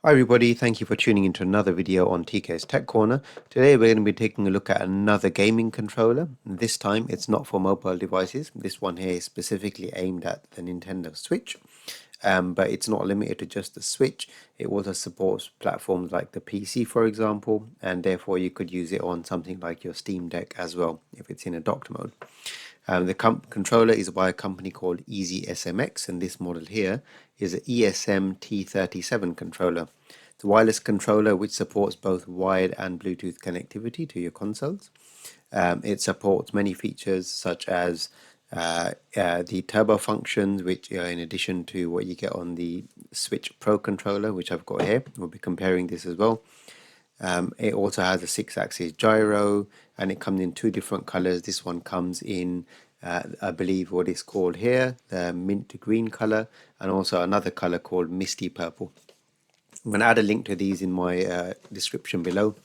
Hi everybody, thank you for tuning into another video on TK's Tech Corner. Today we're going to be taking a look at another gaming controller. This time it's not for mobile devices. This one here is specifically aimed at the Nintendo Switch. But it's not limited to just the Switch. It also supports platforms like the PC, for example, and therefore you could use it on something like your Steam Deck as well if it's in a docked mode. The controller is by a company called EasySMX, and this model here is an ESM T37 controller. It's a wireless controller which supports both wired and Bluetooth connectivity to your consoles. It supports many features such as the turbo functions, which in addition to what you get on the Switch Pro controller, which I've got here. We'll be comparing this as well. It also has a 6-axis gyro, and it comes in two different colors. This one comes in, I believe, what is called here, the mint green color, and also another color called misty purple. I'm going to add a link to these in my description below.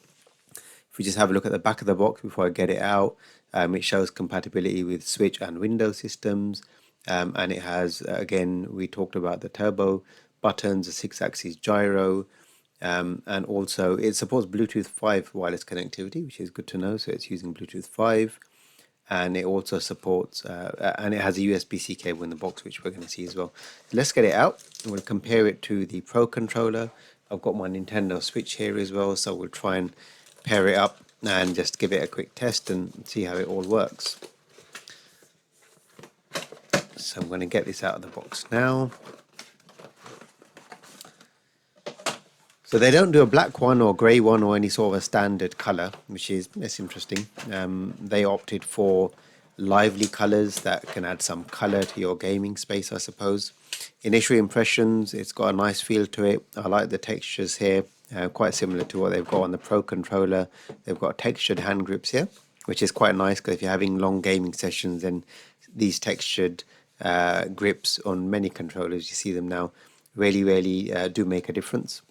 If we just have a look at the back of the box before I get it out, it shows compatibility with Switch and Windows systems. And it has, again, we talked about the turbo buttons, a 6-axis gyro, and also it supports Bluetooth 5 wireless connectivity, which is good to know. So it's using Bluetooth 5, and it also supports, and it has a USB-C cable in the box, which we're going to see as well. So let's get it out, and we'll compare it to the Pro controller. I've got my Nintendo Switch here as well, so we'll try and pair it up and just give it a quick test and see how it all works. So I'm going to get this out of the box now. So they don't do a black one or grey one or any sort of a standard colour, which is that's interesting. They opted for lively colours that can add some colour to your gaming space, I suppose. Initial impressions, it's got a nice feel to it. I like the textures here, quite similar to what they've got on the Pro controller. They've got textured hand grips here, which is quite nice because if you're having long gaming sessions, then these textured grips on many controllers, you see them now, really do make a difference.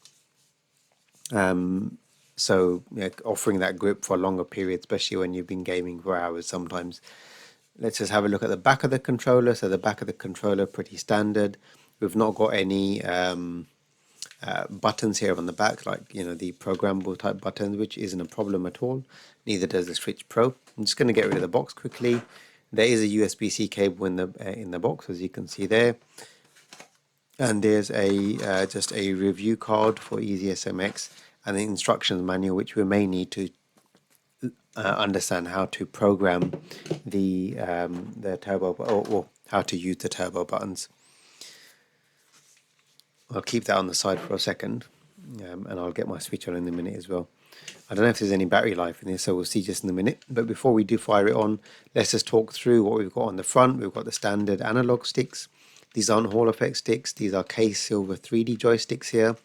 So offering that grip for a longer period, especially when you've been gaming for hours sometimes. Let's just have a look at the back of the controller. So the back of the controller, pretty standard. We've not got any buttons here on the back, like the programmable type buttons, which isn't a problem at all. Neither does the Switch Pro. I'm just going to get rid of the box quickly. There is a USB-C cable in the box, as you can see there. And there's a just a review card for EasySMX and the instructions manual, which we may need to understand how to program the turbo or how to use the turbo buttons. I'll keep that on the side for a second, and I'll get my switch on in a minute as well. I don't know if there's any battery life in this, so we'll see just in a minute. But before we do fire it on, let's just talk through what we've got on the front. We've got the standard analog sticks. These aren't Hall effect sticks. These are case silver 3D joysticks here.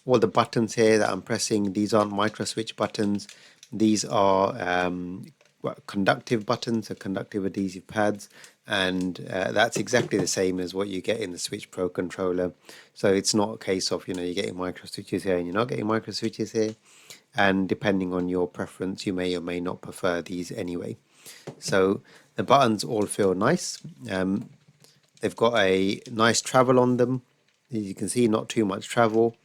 All the buttons here that I'm pressing, these aren't micro switch buttons. These are conductive buttons, so conductive adhesive pads, and that's exactly the same as what you get in the Switch Pro controller. So it's not a case of you're getting micro switches here and you're not getting micro switches here. And depending on your preference, you may or may not prefer these anyway. So the buttons all feel nice. They've got a nice travel on them. As you can see, not too much travel.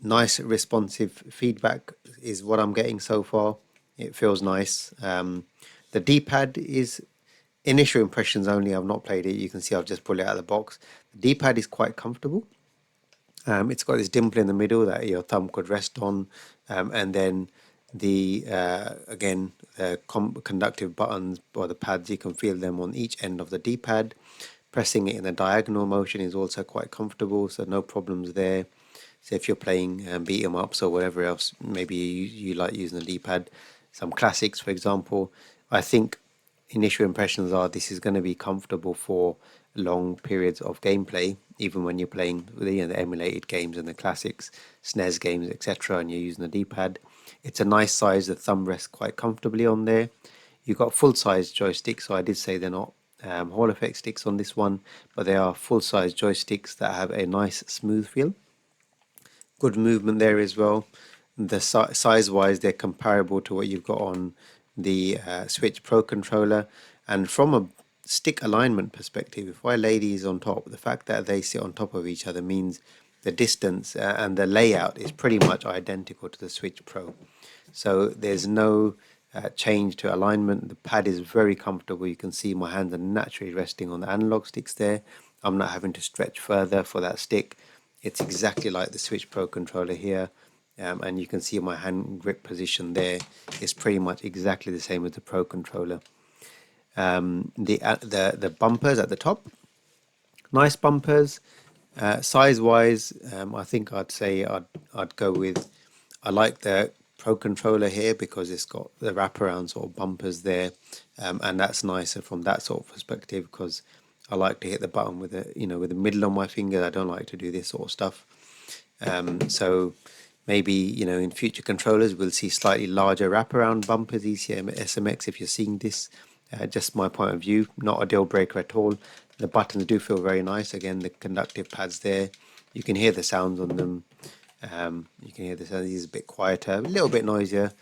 Nice responsive feedback is what I'm getting so far. It feels nice. The D-pad is initial impressions only. I've not played it. You can see I've just pulled it out of the box. The D-pad is quite comfortable. It's got this dimple in the middle that your thumb could rest on, and then the again conductive buttons or the pads, you can feel them on each end of the D-pad. Pressing it in a diagonal motion is also quite comfortable, so no problems there. So if you're playing beat 'em ups or whatever else, maybe you like using the D-pad, some classics for example, I think initial impressions are this is going to be comfortable for long periods of gameplay, even when you're playing the emulated games and the classics, SNES games, etc., and you're using the D-pad. It's a nice size, the thumb rests quite comfortably on there. You've got full-size joysticks, so I did say they're not Hall effect sticks on this one, but they are full-size joysticks that have a nice smooth feel. Good movement there as well. The size-wise, they're comparable to what you've got on the Switch Pro controller. And from a stick alignment perspective, if I lay these on top, the fact that they sit on top of each other means the distance and the layout is pretty much identical to the Switch Pro. So there's no change to alignment. The pad is very comfortable. You can see my hands are naturally resting on the analog sticks there. I'm not having to stretch further for that stick. It's exactly like the Switch Pro controller here. And you can see my hand grip position there is pretty much exactly the same as the Pro controller. The bumpers at the top, nice bumpers. Size wise, I think I'd say I'd go with, I like the Pro controller here because it's got the wraparound sort of bumpers there, and that's nicer from that sort of perspective because I like to hit the button with with the middle on my finger. I don't like to do this sort of stuff. So maybe in future controllers we'll see slightly larger wraparound bumpers, EasySMX. If you're seeing this, just my point of view, not a deal breaker at all. The buttons do feel very nice. Again, the conductive pads there, you can hear the sounds on them. You can hear the sound. These are a bit quieter, a little bit noisier,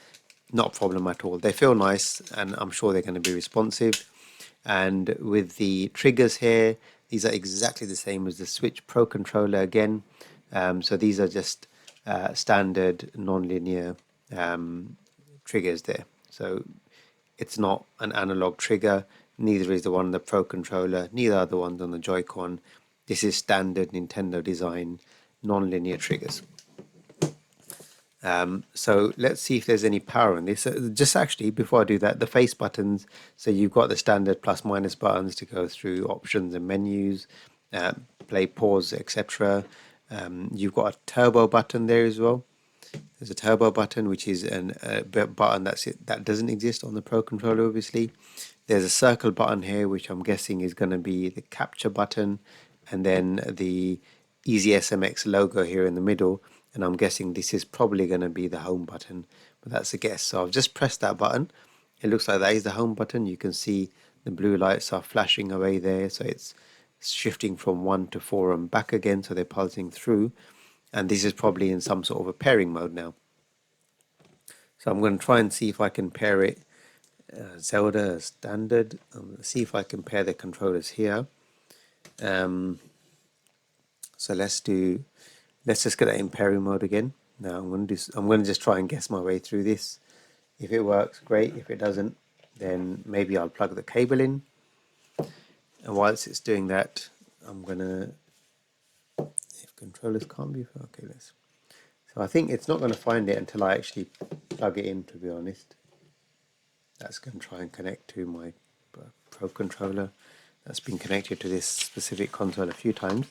not a problem at all. They feel nice, and I'm sure they're going to be responsive. And with the triggers here, these are exactly the same as the Switch Pro controller again. So these are just standard non-linear triggers there. So it's not an analog trigger, neither is the one on the Pro controller, neither are the ones on the Joy-Con. This is standard Nintendo design non-linear triggers. So let's see if there's any power in this. Just actually, before I do that, the face buttons. So you've got the standard plus minus buttons to go through options and menus, play, pause, etc. You've got a turbo button there as well. There's a turbo button, which is a button that doesn't exist on the Pro controller, obviously. There's a circle button here, which I'm guessing is going to be the capture button, and then the EasySMX logo here in the middle. And I'm guessing this is probably going to be the home button, but that's a guess. So I've just pressed that button. It looks like that is the home button. You can see the blue lights are flashing away there. So it's shifting from 1 to 4 and back again. So they're pulsing through. And this is probably in some sort of a pairing mode now. So I'm going to try and see if I can pair it. Zelda standard. See if I can pair the controllers here. So let's just get that in pairing mode again. Now I'm going to just try and guess my way through this. If it works, great. If it doesn't, then maybe I'll plug the cable in. And whilst it's doing that, I'm gonna, if controllers can't be, okay, let's. So I think it's not going to find it until I actually plug it in, to be honest. That's going to try and connect to my Pro controller. That's been connected to this specific console a few times.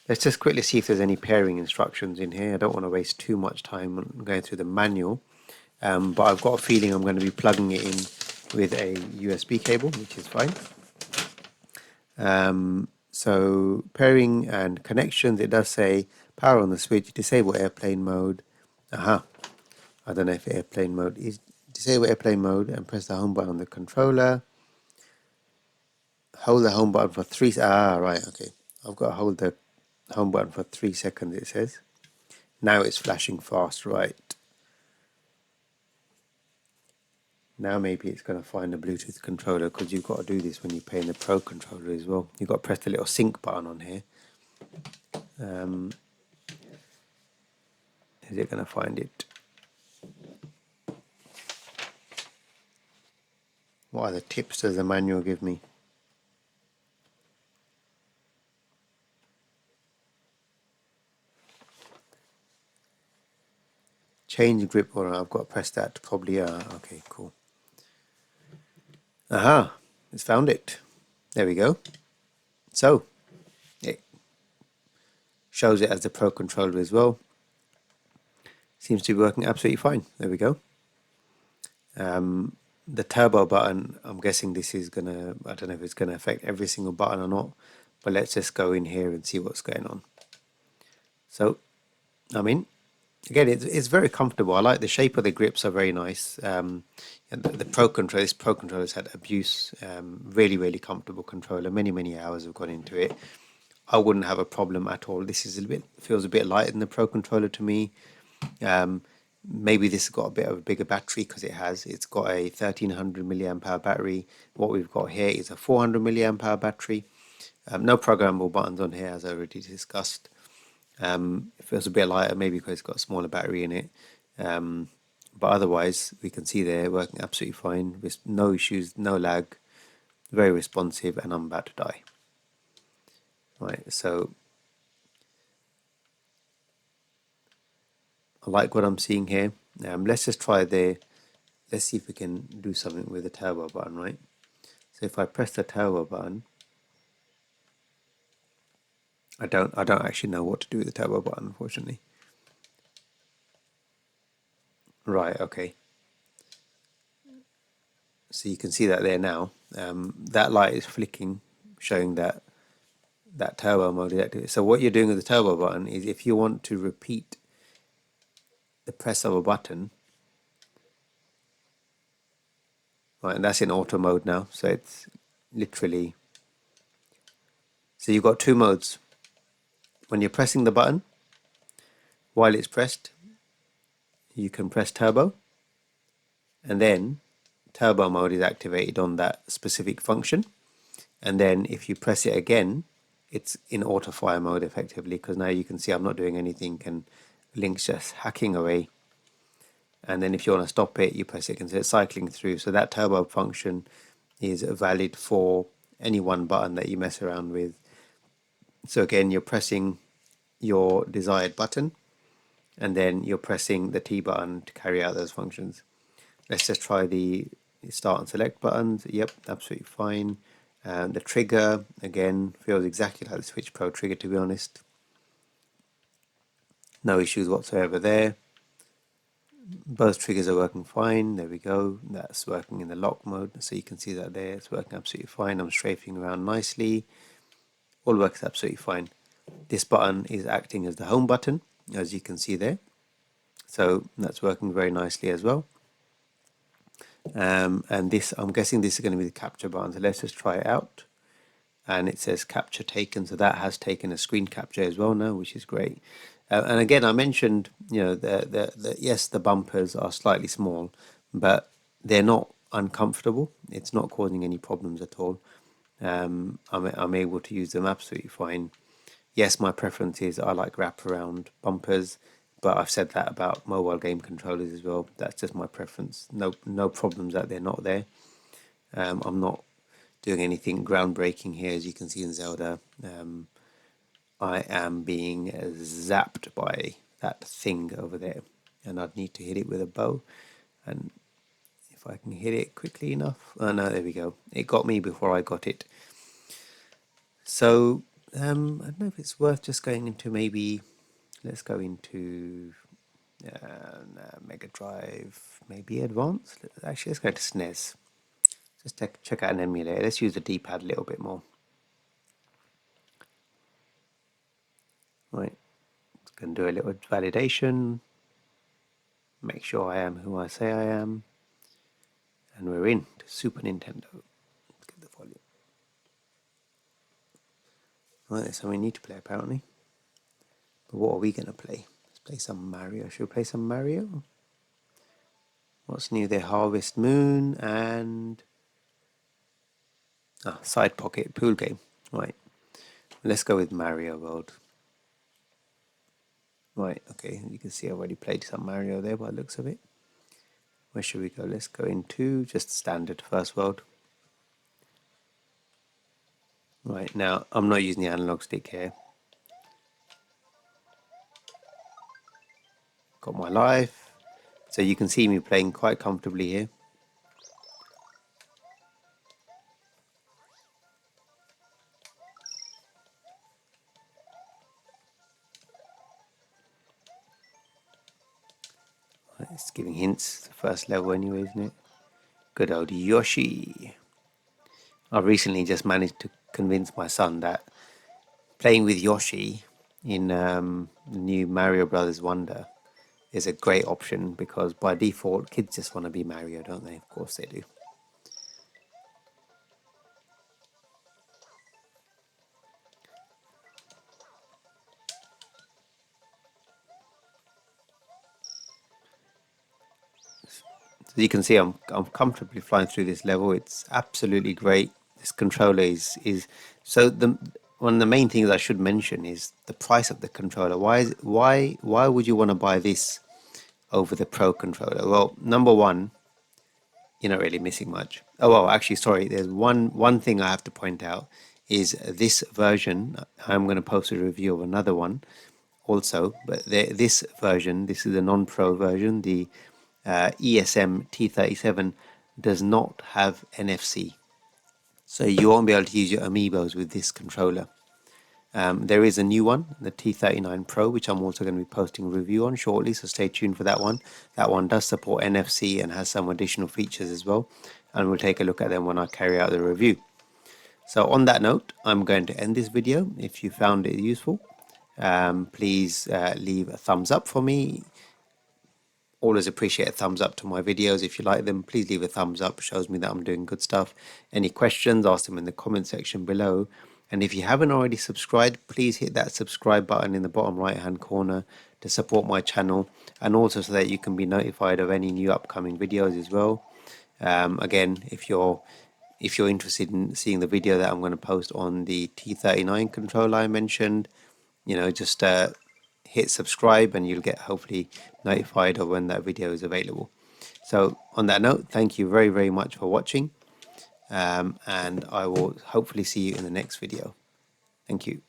Let's just quickly see if there's any pairing instructions in here. I don't want to waste too much time on going through the manual, but I've got a feeling I'm going to be plugging it in with a USB cable, which is fine. So pairing and connections, it does say power on the switch, disable airplane mode. I don't know if airplane mode is disable airplane mode, and press the home button on the controller. Hold the home button for 3. Right, okay. I've got to hold the home button for 3 seconds, it says. Now it's flashing fast, right. Now maybe it's going to find a Bluetooth controller, because you've got to do this when you pair in the Pro controller as well. You've got to press the little sync button on here. Is it going to find it? What other tips does the manual give me? Change grip, or I've got to press that probably. Okay, cool. It's found it. There we go. So it shows it as the Pro controller as well. Seems to be working absolutely fine. There we go. The turbo button, I'm guessing this is gonna, I don't know if it's gonna affect every single button or not, but let's just go in here and see what's going on. So, I mean, again, it's very comfortable. I like the shape of the grips, are very nice. And the Pro controller, this Pro controller has had abuse. Really, really comfortable controller. Many hours have gone into it. I wouldn't have a problem at all. This is feels a bit lighter than the Pro controller to me. Maybe this has got a bit of a bigger battery, because it's got a 1300 milliamp hour battery. What we've got here is a 400 milliamp hour battery. No programmable buttons on here, as I already discussed. If it was a bit lighter, maybe because it's got a smaller battery in it. But otherwise, we can see they're working absolutely fine with no issues, no lag, very responsive, and I'm about to die. Right, so I like what I'm seeing here. Let's just try let's see if we can do something with the turbo button, right? So if I press the turbo button, I don't actually know what to do with the turbo button, unfortunately. Right, okay. So you can see that there now. That light is flicking, showing that turbo mode is active. So what you're doing with the turbo button is if you want to repeat the press of a button, right, and that's in auto mode now. So it's literally, so you've got two modes. When you're pressing the button, while it's pressed, you can press turbo, and then turbo mode is activated on that specific function. And then if you press it again, it's in auto fire mode effectively, because now you can see I'm not doing anything and Link's just hacking away. And then if you want to stop it, you press it and it's cycling through. So that turbo function is valid for any one button that you mess around with. So again, you're pressing your desired button, and then you're pressing the T button to carry out those functions. Let's just try the start and select buttons. Yep, absolutely fine. The trigger, again, feels exactly like the Switch Pro trigger, to be honest. No issues whatsoever there. Both triggers are working fine. There we go. That's working in the lock mode. So you can see that there. It's working absolutely fine. I'm strafing around nicely. All works absolutely fine. This button is acting as the home button, as you can see there. So that's working very nicely as well. And this, I'm guessing this is going to be the capture button. So let's just try it out. And it says capture taken. So that has taken a screen capture as well now, which is great. And again, I mentioned, you know, yes, the bumpers are slightly small, but they're not uncomfortable. It's not causing any problems at all. I'm able to use them absolutely fine. Yes, my preference is I like wraparound bumpers, but I've said that about mobile game controllers as well. That's just my preference. No problems that they're not there. I'm not doing anything groundbreaking here, as you can see in Zelda. I am being zapped by that thing over there, and I'd need to hit it with a bow. And if I can hit it quickly enough, oh no, there we go. It got me before I got it. So I don't know if it's worth just going into maybe. Let's go into Mega Drive, maybe Advanced. Actually, let's go to SNES. Just check out an emulator. Let's use the D-pad a little bit more. Right, going to do a little validation. Make sure I am who I say I am. And we're in to Super Nintendo. Let's get the volume. Right, so we need to play apparently. But what are we going to play? Let's play some Mario. Should we play some Mario? What's new there? Harvest Moon and Side Pocket Pool Game. Right, let's go with Mario World. Right, okay, you can see I already played some Mario there by the looks of it. Where should we go? Let's go into just standard first world. Right, now I'm not using the analog stick here. Got my life. So you can see me playing quite comfortably here. Right, it's giving hints. The first level anyway, isn't it? Good old Yoshi. I recently just managed to convince my son that playing with Yoshi in the new Mario Brothers Wonder is a great option, because by default kids just want to be Mario, don't they? Of course they do. So you can see I'm comfortably flying through this level. It's absolutely great. This controller is so one of the main things I should mention is the price of the controller. Why would you want to buy this over the Pro controller? Well, number one, you're not really missing much. Oh well, actually, sorry. There's one thing I have to point out is this version. I'm going to post a review of another one also, but this version, this is the non-Pro version. The ESM T37 does not have NFC, so you won't be able to use your amiibos with this controller. There is a new one, the T39 Pro, which I'm also going to be posting a review on shortly, so stay tuned for that one. That one does support NFC and has some additional features as well, and we'll take a look at them when I carry out the review. So on that note, I'm going to end this video. If you found it useful, please leave a thumbs up for me. Always appreciate a thumbs up to my videos. If you like them, please leave a thumbs up. It shows me that I'm doing good stuff. Any questions, ask them in the comment section below. And if you haven't already subscribed, please hit that subscribe button in the bottom right hand corner to support my channel, and also so that you can be notified of any new upcoming videos as well. Again, if you're interested in seeing the video that I'm going to post on the T39 controller I mentioned, just hit subscribe and you'll get hopefully notified of when that video is available. So on that note, thank you very, very much for watching, and I will hopefully see you in the next video. Thank you.